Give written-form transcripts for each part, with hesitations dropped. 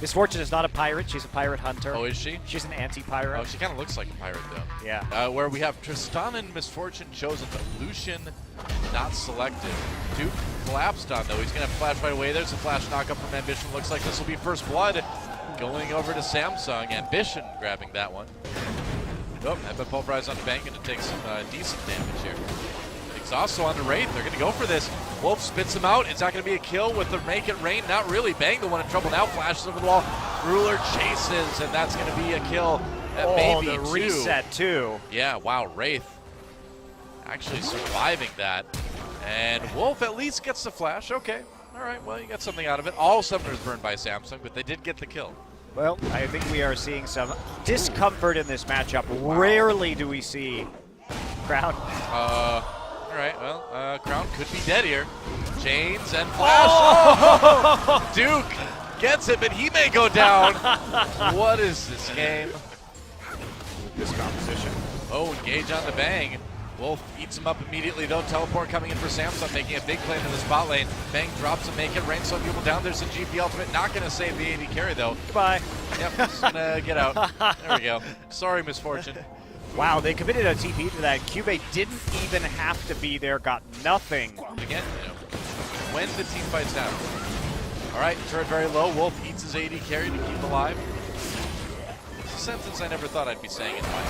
Misfortune is not a pirate. She's a pirate hunter. Oh, is she? She's an anti-pirate. Oh, she kind of looks like a pirate, though. Yeah. Where we have Tristan and Misfortune chosen, but Lucian not selected. Duke collapsed on, though. He's going to have flash right away. There's a flash knockup from Ambition. Looks like this will be first blood. Going over to Samsung. Ambition grabbing that one. Oh, but pulverized on the bank and to take some decent damage here. Exhaust on the Wraith. They're going to go for this. Wolf spits him out. It's not going to be a kill with the Make It Rain. Not really. Bang, the one in trouble now. Flashes over the wall. Ruler chases, and that's going to be a kill. Maybe the two. reset, too. Yeah, wow. Wraith actually surviving that. And Wolf at least gets the flash. Okay. All right, well, you got something out of it. All summoners burned by Samsung, but they did get the kill. Well, I think we are seeing some discomfort in this matchup. Wow. Rarely do we see Crown. All right, well, Crown could be dead here. Chains and flash. Oh! Duke gets it, but he may go down. What is this game? This composition. Oh, engage on the Bang. Wolf eats him up immediately, though. Teleport coming in for Samsung, making a big play into the spot lane. Bang drops him, Make It Rain, some people down. There's a GP ultimate. Not going to save the AD carry, though. Goodbye. Yep, just going to get out. There we go. Sorry, Misfortune. Wow, they committed a TP to that. Cube didn't even have to be there, got nothing. Again, when the team fights happen. All right, turret very low. Wolf eats his AD carry to keep alive. It's a sentence I never thought I'd be saying in my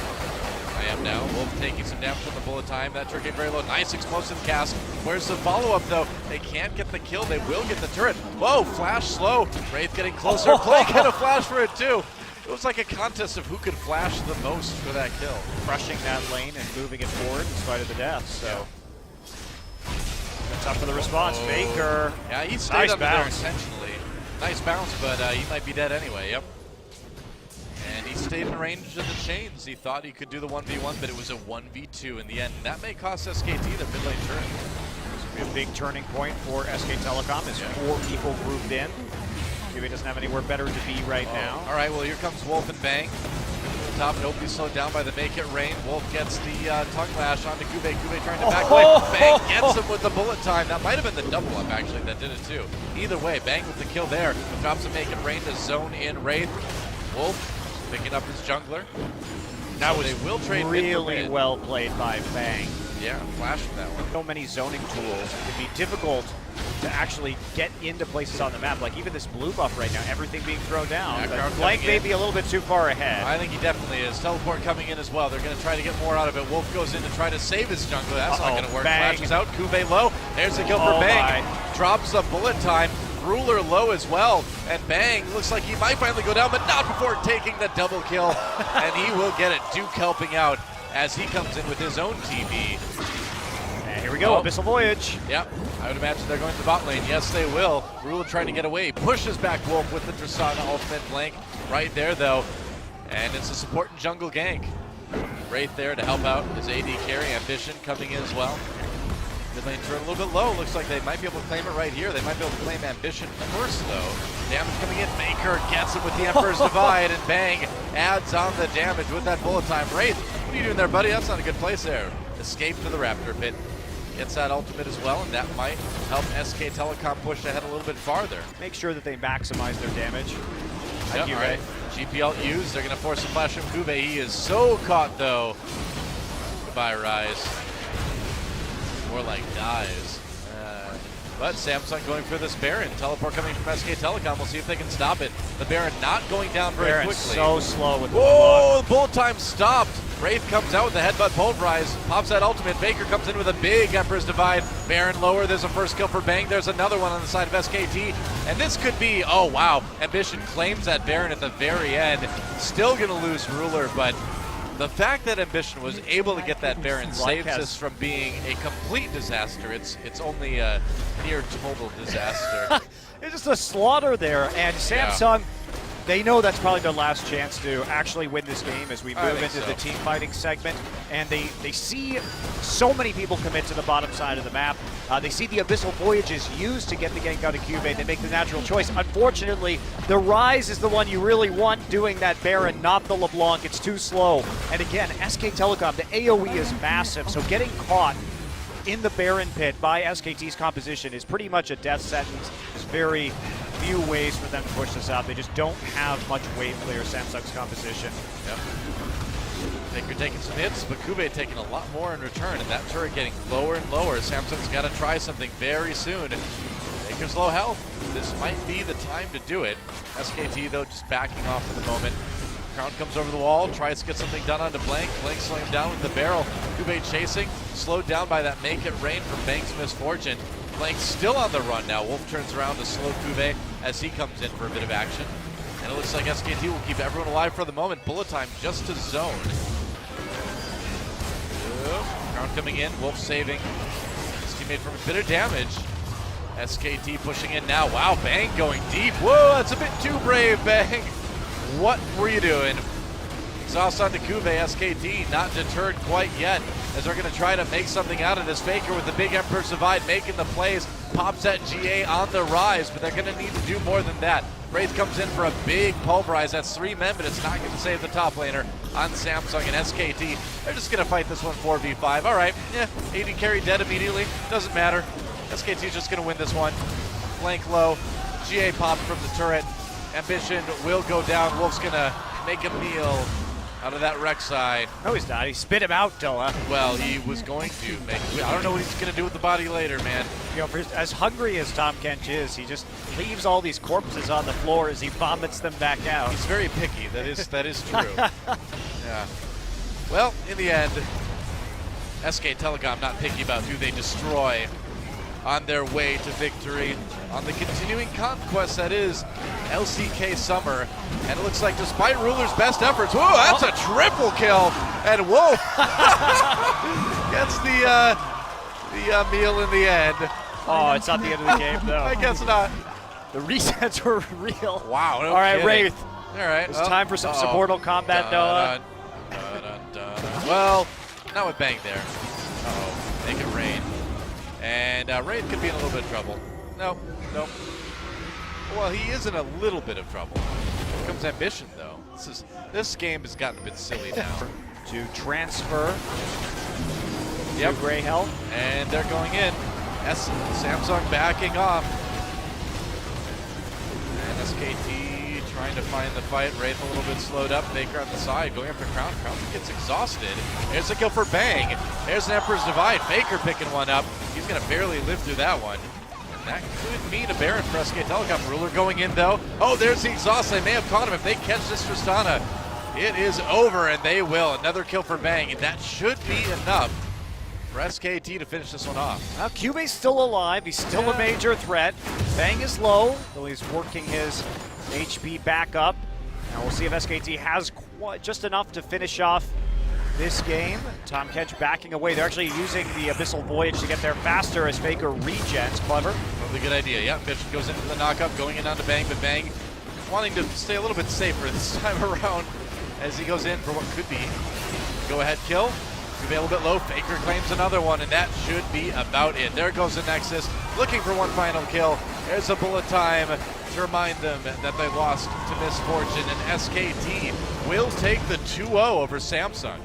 I am now. Wolf taking some damage from the bullet time. That turret very low. Nice explosive cast. Where's the follow-up, though? They can't get the kill. They will get the turret. Whoa, flash slow. Wraith getting closer. Play get a flash for it, too. It was like a contest of who could flash the most for that kill. Crushing that lane and moving it forward in spite of the death, so. That's up for the response. Baker. Yeah, he stayed Nice under there bounce. intentionally. Nice bounce, but he might be dead anyway, yep. And he stayed in range of the chains. He thought he could do the 1v1, but it was a 1v2 in the end. That may cost SKT their mid lane turret. This will be a big turning point for SK Telecom as 4 people grouped in. Cube doesn't have anywhere better to be right now. All right, well, here comes Wolf and Bang. Top, nobody slowed down by the Make It Rain. Wolf gets the tongue lash onto Kube. Kube trying to back away. Bang gets him with the bullet time. That might have been the double up, actually, that did it, too. Either way, Bang with the kill there. Drops a Make It Rain to zone in Wraith. Wolf picking up his jungler. That So was they will trade really well played by Bang. Yeah, flash from that one. So many zoning tools. It can be difficult to actually get into places on the map. Like even this blue buff right now, everything being thrown down. Yeah, Blank may be a little bit too far ahead. I think he definitely is. Teleport coming in as well. They're going to try to get more out of it. Wolf goes in to try to save his jungler. That's not going to work. Bang. Flashes out. Kube low. There's a kill for Bang. Drops the bullet time. Ruler low as well. And Bang looks like he might finally go down, but not before taking the double kill. And he will get it. Duke helping out as he comes in with his own TV. And here we go, Abyssal Voyage. Yep, I would imagine they're going to the bot lane. Yes, they will. Ruler trying to get away. Pushes back Wolf with the Tristana ultimate blank right there, though. And it's a support and jungle gank. Wraith there to help out his AD carry. Ambition coming in as well. Mid lane turret a little bit low. Looks like they might be able to claim it right here. They might be able to claim Ambition first, though. Damage coming in. Baker gets it with the Emperor's Divide, and Bang adds on the damage with that bullet time. Wraith, what are you doing there, buddy? That's not a good place there. Escape to the Raptor Pit. Gets that ultimate as well, and that might help SK Telecom push ahead a little bit farther. Make sure that they maximize their damage. Yep, all right. GP ult used. They're going to force a flash from Kube. He is so caught, though. Goodbye, Rise. More like dies. But Samsung going for this Baron. Teleport coming from SK Telecom. We'll see if they can stop it. The Baron not going down very Baron's quickly. so slow with the Whoa, the bullet time stopped. Wraith comes out with the headbutt pulverize, pops that ultimate. Baker comes in with a big Emperor's Divide. Baron lower, there's a first kill for Bang. There's another one on the side of SKT. And this could be, oh wow, Ambition claims that Baron at the very end. Still gonna lose Ruler, but the fact that Ambition was able to get that Baron saves us from being a complete disaster. It's only a near total disaster. It's just a slaughter there, and Samsung, they know that's probably their last chance to actually win this game as we move into the team fighting segment. And they see so many people commit to the bottom side of the map. They see the Abyssal Voyages used to get the gank out of Cube. They make the natural choice. Unfortunately, the Rise is the one you really want doing that Baron, not the LeBlanc. It's too slow. And again, SK Telecom, the AoE is massive, so getting caught in the Baron pit by SKT's composition is pretty much a death sentence. It's very few ways for them to push this out. They just don't have much weight clear Samsung's composition. Yep. Faker taking some hits, but Kube taking a lot more in return, and that turret getting lower and lower. Samsung's got to try something very soon. Faker's low health. This might be the time to do it. SKT, though, just backing off for the moment. Crown comes over the wall, tries to get something done onto Blank. Blank slowing him down with the barrel. Kube chasing, slowed down by that make it rain from Bank's misfortune. Blank still on the run now. Wolf turns around to slow Kube as he comes in for a bit of action. And it looks like SKT will keep everyone alive for the moment. Bullet time just to zone. Crown coming in, Wolf saving his teammate from a bit of damage. SKT pushing in now. Wow, Bang going deep. Whoa, that's a bit too brave, Bang. What were you doing? Exhaust onto Kube. SKT not deterred quite yet, as they're going to try to make something out of this. Faker with the big Emperor's Divide making the plays. Pops at GA on the rise, but they're going to need to do more than that. Wraith comes in for a big pulverize. That's 3 men, but it's not going to save the top laner on Samsung and SKT. They're just going to fight this one 4v5. All right, yeah, AD carry dead immediately. Doesn't matter. SKT's just going to win this one. Blank low. GA popped from the turret. Ambition will go down. Wolf's going to make a meal out of that Rek'Sai. No, he's not. He spit him out, Doa. Well, he was going to make. I don't know what he's going to do with the body later, man. You know, as hungry as Tahm Kench is, he just leaves all these corpses on the floor as he vomits them back out. He's very picky. That is true. Yeah. Well, in the end, SK Telecom not picky about who they destroy on their way to victory on the continuing conquest that is LCK Summer. And it looks like despite Ruler's best efforts, whoa, that's a triple kill. And whoa, gets the meal in the end. Oh, it's not the end of the game, though. I guess not. The resets were real. Wow, no All right, kidding. Wraith. All right. It's time for some supportal combat, Doa. Well, not with Bang there. Uh-oh, make it rain. And Wraith could be in a little bit of trouble. Nope. Well, he is in a little bit of trouble. Here comes Ambition, though. This game has gotten a bit silly now. To transfer Yep. to Grey Hell. And they're going in. Samsung backing off. And SKT trying to find the fight. Wraith a little bit slowed up. Faker on the side going after Crown. Crown gets exhausted. There's a kill for Bang. There's an Emperor's Divide. Faker picking one up. He's going to barely live through that one. And that could mean a Baron for SK Telecom. Ruler going in though. Oh, there's the exhaust. They may have caught him. If they catch this Tristana, it is over, and they will. Another kill for Bang, and that should be enough for SKT to finish this one off. Now, Cube's still alive. He's still a major threat. Bang is low, though he's working his HP back up. Now we'll see if SKT has just enough to finish off this game. Tahm Kench backing away. They're actually using the Abyssal Voyage to get there faster as Faker regens. Clever. Probably a good idea. Yeah, Ambition goes into the knockup, going in onto Bang, but Bang wanting to stay a little bit safer this time around as he goes in for what could be go-ahead kill. Could be a little bit low. Faker claims another one, and that should be about it. There goes the Nexus, looking for one final kill. There's a bullet time to remind them that they lost to Misfortune, and SKT will take the 2-0 over Samsung.